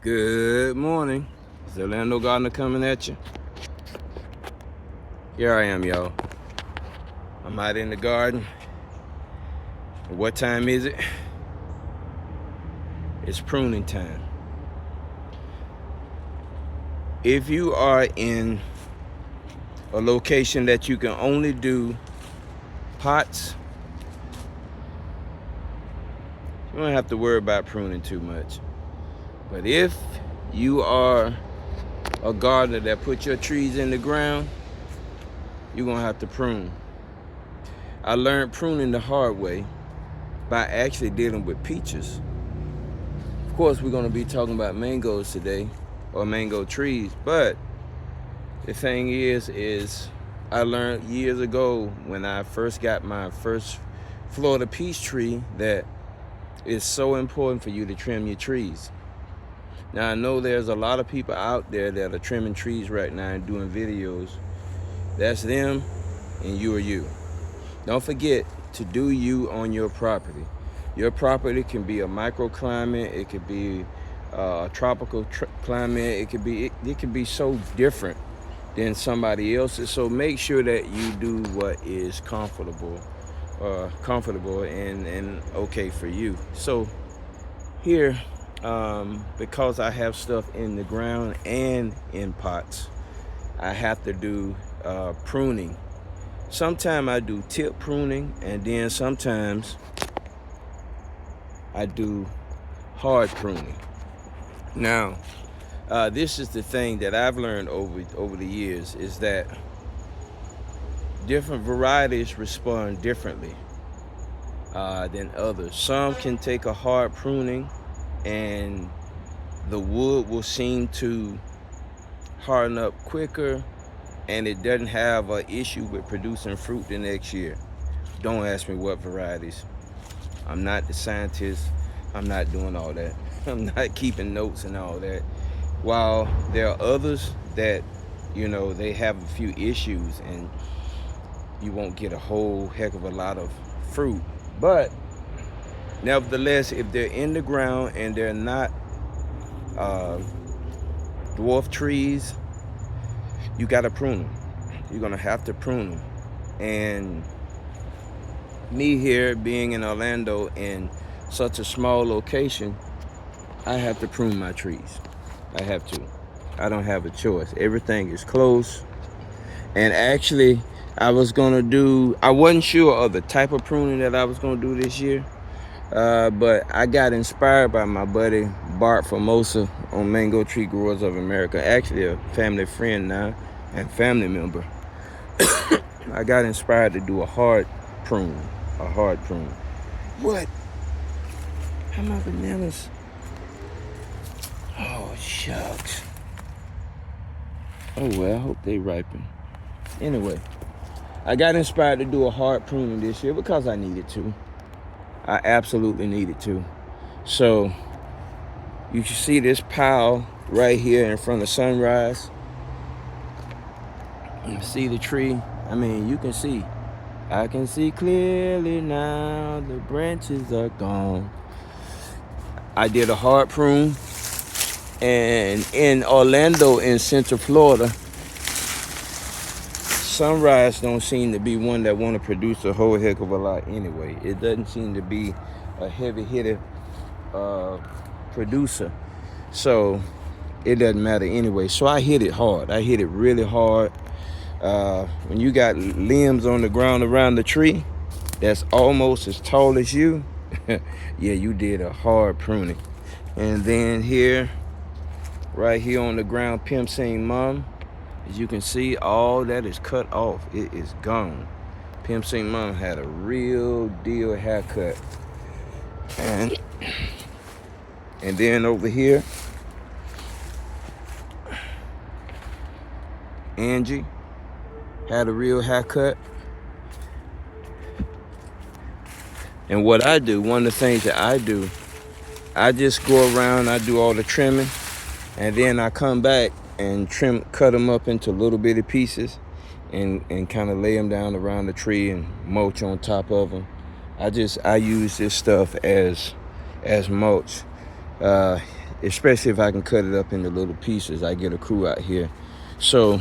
Good morning. It's the Orlando Gardener coming at you. Here I am, y'all. I'm out in the garden. What time is it? It's pruning time. If you are in a location that you can only do pots, you don't have to worry about pruning too much. But if you are a gardener that put your trees in the ground, you're gonna have to prune. I learned pruning the hard way by actually dealing with peaches. Of course, we're gonna be talking about mangoes today, or mango trees, but the thing is I learned years ago when I first got my first Florida peach tree that it's so important for you to trim your trees. Now, I know there's a lot of people out there that are trimming trees right now and doing videos. That's them, and you are you. Don't forget to do you on your property. Your property can be a microclimate, it could be a tropical climate, it could be so different than somebody else's. So make sure that you do what is comfortable and okay for you. So here, because I have stuff in the ground and in pots, I have to do pruning. Sometimes I do tip pruning, and then sometimes I do hard pruning. Now, this is the thing that I've learned over the years, is that different varieties respond differently than others. Some can take a hard pruning and the wood will seem to harden up quicker, and it doesn't have an issue with producing fruit the next year. Don't ask me what varieties. I'm not the scientist. I'm not doing all that. I'm not keeping notes and all that. While there are others that, they have a few issues and you won't get a whole heck of a lot of fruit. But nevertheless, if they're in the ground and they're not dwarf trees, you gotta prune them. You're gonna have to prune them. And me here being in Orlando in such a small location, I have to prune my trees. I have to. I don't have a choice. Everything is close. And actually, I wasn't sure of the type of pruning that I was gonna do this year. But I got inspired by my buddy Bart Formosa on Mango Tree Growers of America, actually a family friend now and family member. I got inspired to do a hard prune. What? How my bananas? Oh, shucks. Oh, well, I hope they ripen. Anyway, I got inspired to do a hard pruning this year because I needed to. I absolutely needed to. So you can see this pile right here in front of Sunrise. You see the tree? I mean, you can see. I can see clearly now, the branches are gone. I did a hard prune. And in Orlando, in Central Florida, Sunrise don't seem to be one that want to produce a whole heck of a lot anyway. It doesn't seem to be a heavy hitter producer. So it doesn't matter anyway. So I hit it hard. I hit it really hard. When you got limbs on the ground around the tree that's almost as tall as you, yeah, you did a hard pruning. And then here, right here on the ground, Pimp Sing Mom, as you can see, all that is cut off. It is gone. Pimp Sing Mom had a real deal haircut. And then over here, Angie had a real haircut. And what I do, one of the things that I do, I just go around, I do all the trimming, and then I come back and cut them up into little bitty pieces and kind of lay them down around the tree and mulch on top of them. I use this stuff as mulch. especially if I can cut it up into little pieces. I get a crew out here so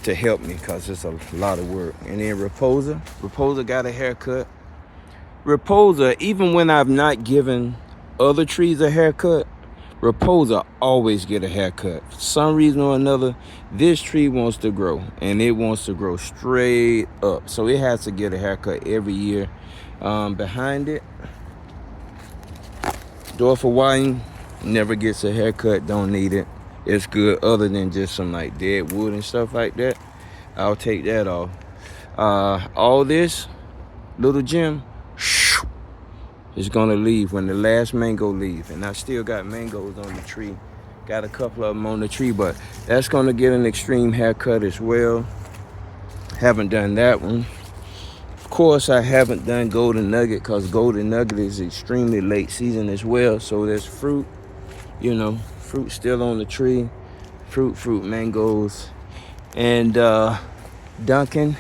to help me, because it's a lot of work. And then Raposa got a haircut. Raposa, even when I've not given other trees a haircut, Raposa always get a haircut. For some reason or another, this tree wants to grow, and it wants to grow straight up. So it has to get a haircut every year. Behind it, Dwarf Hawaiian never gets a haircut, don't need it. It's good other than just some like dead wood and stuff like that. I'll take that off. All this little gem is gonna leave when the last mango leave. And I still got mangoes on the tree. Got a couple of them on the tree, but that's gonna get an extreme haircut as well. Haven't done that one. Of course, I haven't done Golden Nugget because Golden Nugget is extremely late season as well. So there's fruit, you know, fruit still on the tree. Fruit, mangoes. And Duncan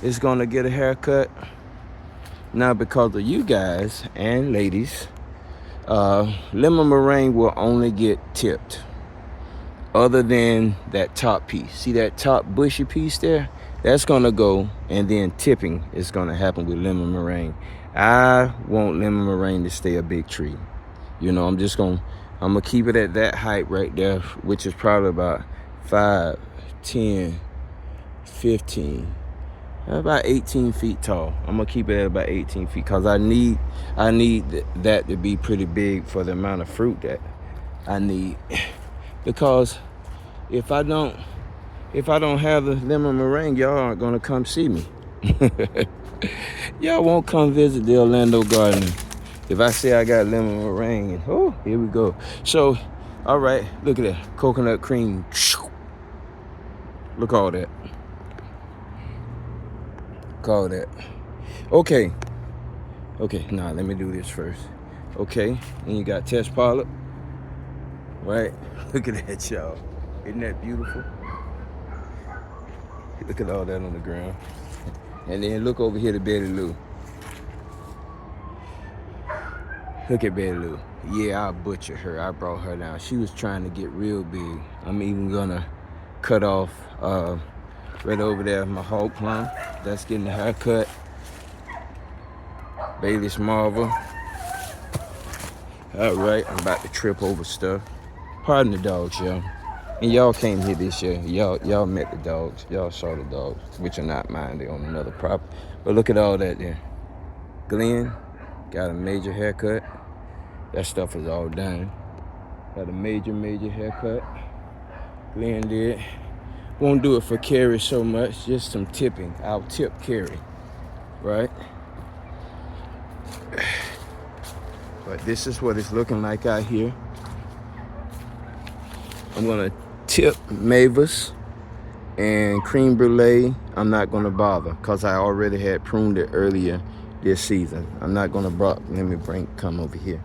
is gonna get a haircut. Now, because of you guys and ladies, lemon meringue will only get tipped other than that top piece. See that top bushy piece there? That's gonna go, and then tipping is gonna happen with lemon meringue. I want lemon meringue to stay a big tree. You know, I'm gonna keep it at that height right there, which is probably about 5, 10, 15, about 18 feet tall. I'm gonna keep it at about 18 feet because I need that to be pretty big for the amount of fruit that I need. Because if I don't have the lemon meringue, y'all aren't gonna come see me. Y'all won't come visit the Orlando Garden if I say I got lemon meringue. And oh, here we go. So, all right, look at that coconut cream. Look all that. Call that. Okay, now let me do this first. Okay, and you got test polyp, right? Look at that, y'all. Isn't that beautiful? Look at all that on the ground. And then look over here to Betty Lou. Look at Betty Lou. Yeah, I butchered her. I brought her down. She was trying to get real big. I'm even gonna cut off right over there my hog plum. That's getting a haircut. Bailey's Marvel. All right, I'm about to trip over stuff. Pardon the dogs, y'all. And y'all came here this year. Y'all met the dogs. Y'all saw the dogs, which are not mine. They're on another property. But look at all that there. Glenn got a major haircut. That stuff is all done. Got a major haircut. Glenn did. Won't do it for Carrie so much, just some tipping. I'll tip Carrie, right? But this is what it's looking like out here. I'm gonna tip Mavis and Cream Brulee. I'm not gonna bother because I already had pruned it earlier this season. I'm not gonna come over here.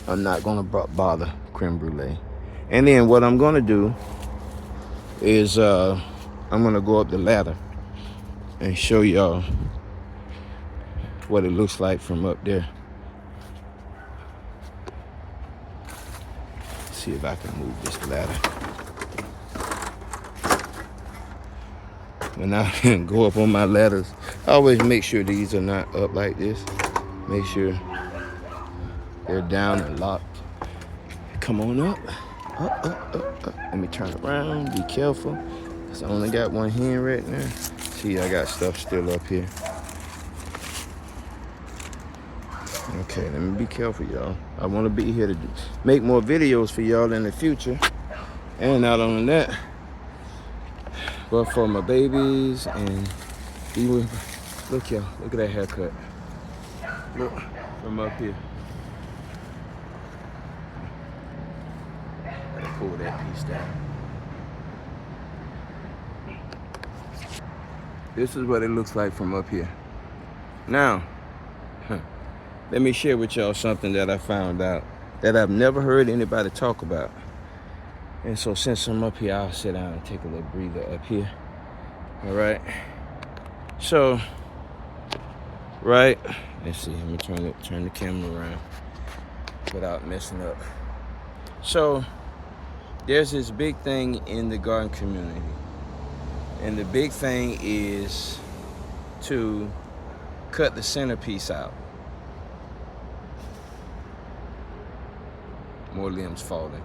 I'm not gonna bother Creme Brulee. And then what I'm gonna do is I'm gonna go up the ladder and show y'all what it looks like from up there. See if I can move this ladder. When I go up on my ladders, I always make sure these are not up like this. Make sure they're down and locked. Come on up. Up. Let me turn around. Be careful. Because I only got one hand right now. See, I got stuff still up here. Okay, let me be careful, y'all. I want to be here to make more videos for y'all in the future. And not only that, but for my babies and even, look, y'all. Look at that haircut. Look, from up here. Pull that piece down. This is what it looks like from up here. Now, let me share with y'all something that I found out that I've never heard anybody talk about. And so since I'm up here, I'll sit down and take a little breather up here. All right. So, right. Let's see. Let me turn the camera around. without messing up. So there's this big thing in the garden community, and the big thing is to cut the centerpiece out. More limbs falling.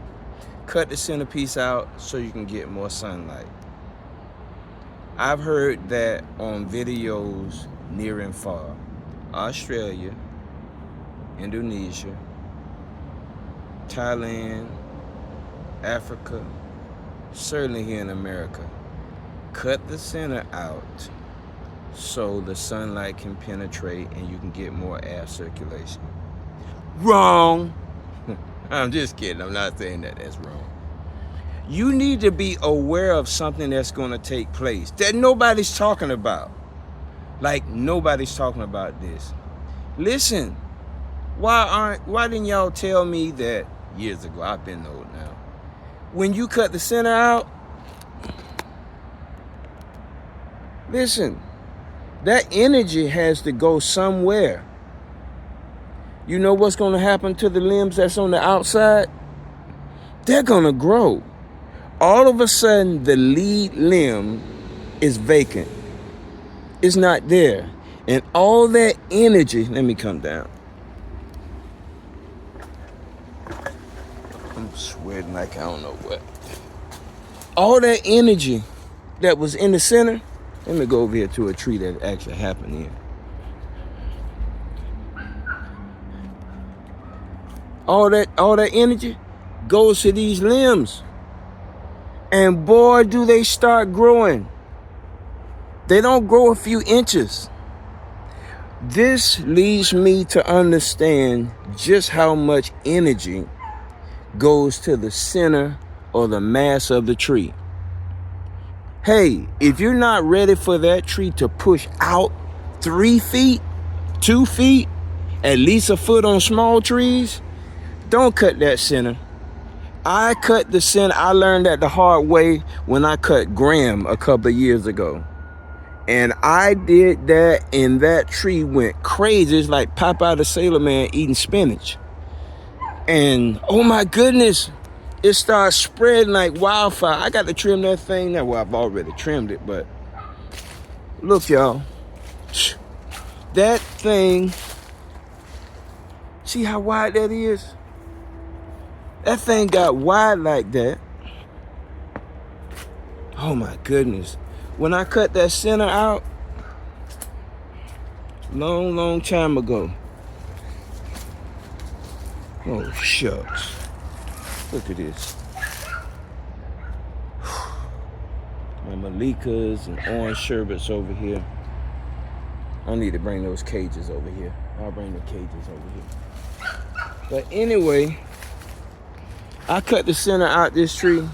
Cut the centerpiece out so you can get more sunlight. I've heard that on videos near and far. Australia, Indonesia, Thailand, Africa, certainly here in America. Cut the center out so the sunlight can penetrate and you can get more air circulation. Wrong! I'm just kidding. I'm not saying that that's wrong. You need to be aware of something that's going to take place that nobody's talking about. Like, nobody's talking about this. Listen, why didn't y'all tell me that years ago? I've been old now. When you cut the center out, listen, that energy has to go somewhere. You know what's going to happen to the limbs that's on the outside? They're going to grow. All of a sudden, the lead limb is vacant. It's not there. And all that energy, let me come down. I'm sweating like I don't know what. All that energy that was in the center, let me go over here to a tree that actually happened here. All that energy goes to these limbs. And boy, do they start growing. They don't grow a few inches. This leads me to understand just how much energy goes to the center or the mass of the tree. Hey, if you're not ready for that tree to push out 3 feet, 2 feet, at least a foot on small trees, don't cut that center. I cut the center. I learned that the hard way when I cut Graham a couple of years ago. And I did that, and that tree went crazy. It's like Popeye the Sailor Man eating spinach. And oh my goodness, it started spreading like wildfire. I got to trim that thing now. Well, I've already trimmed it, but look, y'all. That thing, see how wide that is? That thing got wide like that. Oh my goodness. When I cut that center out, long time ago. Oh shucks. Look at this. My Malikas and orange sherbets over here. I need to bring those cages over here. I'll bring the cages over here. But anyway, I cut the center out this tree.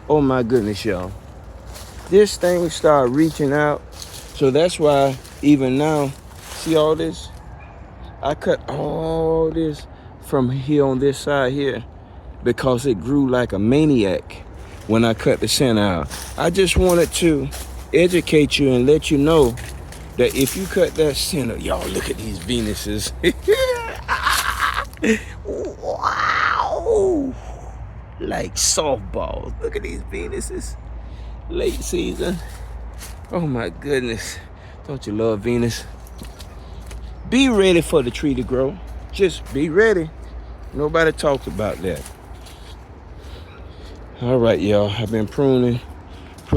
Oh my goodness, y'all. This thing started reaching out. So that's why even now, see all this? I cut all this from here on this side here because it grew like a maniac when I cut the center out. I just wanted to educate you and let you know that if you cut that center, y'all look at these Venuses. Wow. Like softballs. Look at these Venuses. Late season. Oh my goodness. Don't you love Venus? Be ready for the tree to grow. Just be ready. Nobody talks about that. All right, y'all. I've been pruning. Get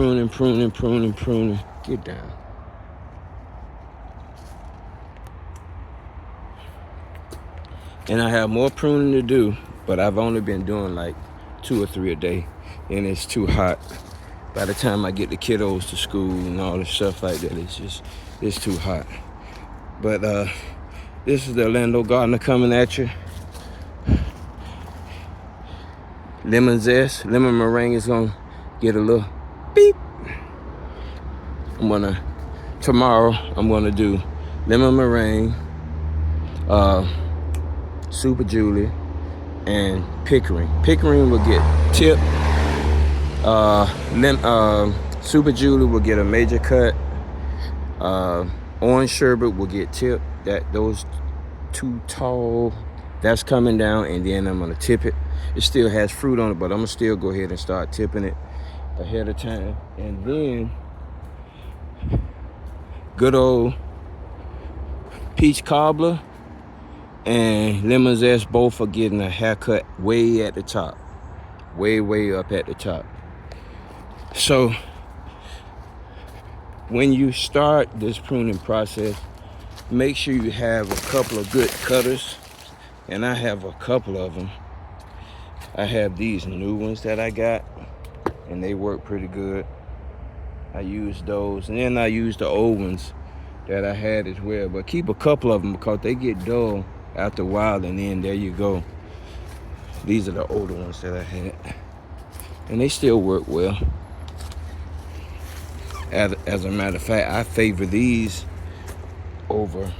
down. And I have more pruning to do, but I've only been doing like 2 or 3 a day, and it's too hot. By the time I get the kiddos to school and all this stuff like that, it's too hot. But this is the Orlando Gardener coming at you. Lemon zest, lemon meringue is gonna get a little beep. Tomorrow I'm gonna do lemon meringue, Super Julie, and Pickering. Pickering will get tip. Super Julie will get a major cut. Orange sherbet will get tip. Those 2 tall That's coming down, and then I'm gonna tip it. It still has fruit on it, but I'm gonna still go ahead and start tipping it ahead of time. And then good old peach cobbler and lemon zest both are getting a haircut way at the top, way up at the top. So when you start this pruning process, make sure you have a couple of good cutters, and I have a couple of them. I have these new ones that I got, and they work pretty good. I use those, and then I use the old ones that I had as well. But keep a couple of them because they get dull after a while, and then there you go. These are the older ones that I had, and they still work well. As a matter of fact, I favor these over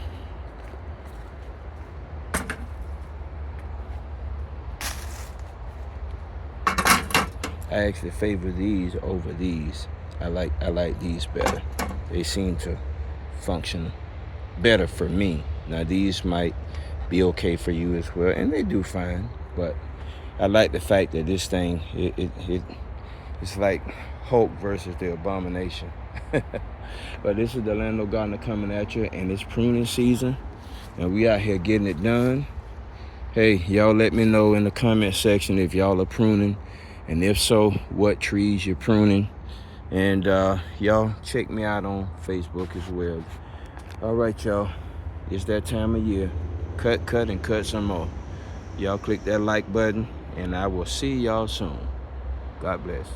I actually favor these over these. I like these better. They seem to function better for me. Now these might be okay for you as well, and they do fine, but I like the fact that this thing it's like Hulk versus the Abomination. But this is the Landlord Gardener coming at you, and it's pruning season, and we out here getting it done. Hey, y'all let me know in the comment section if y'all are pruning, and if so, what trees you're pruning. And y'all check me out on Facebook as well. All right, y'all, it's that time of year. Cut, and cut some more. Y'all click that like button, and I will see y'all soon. God bless.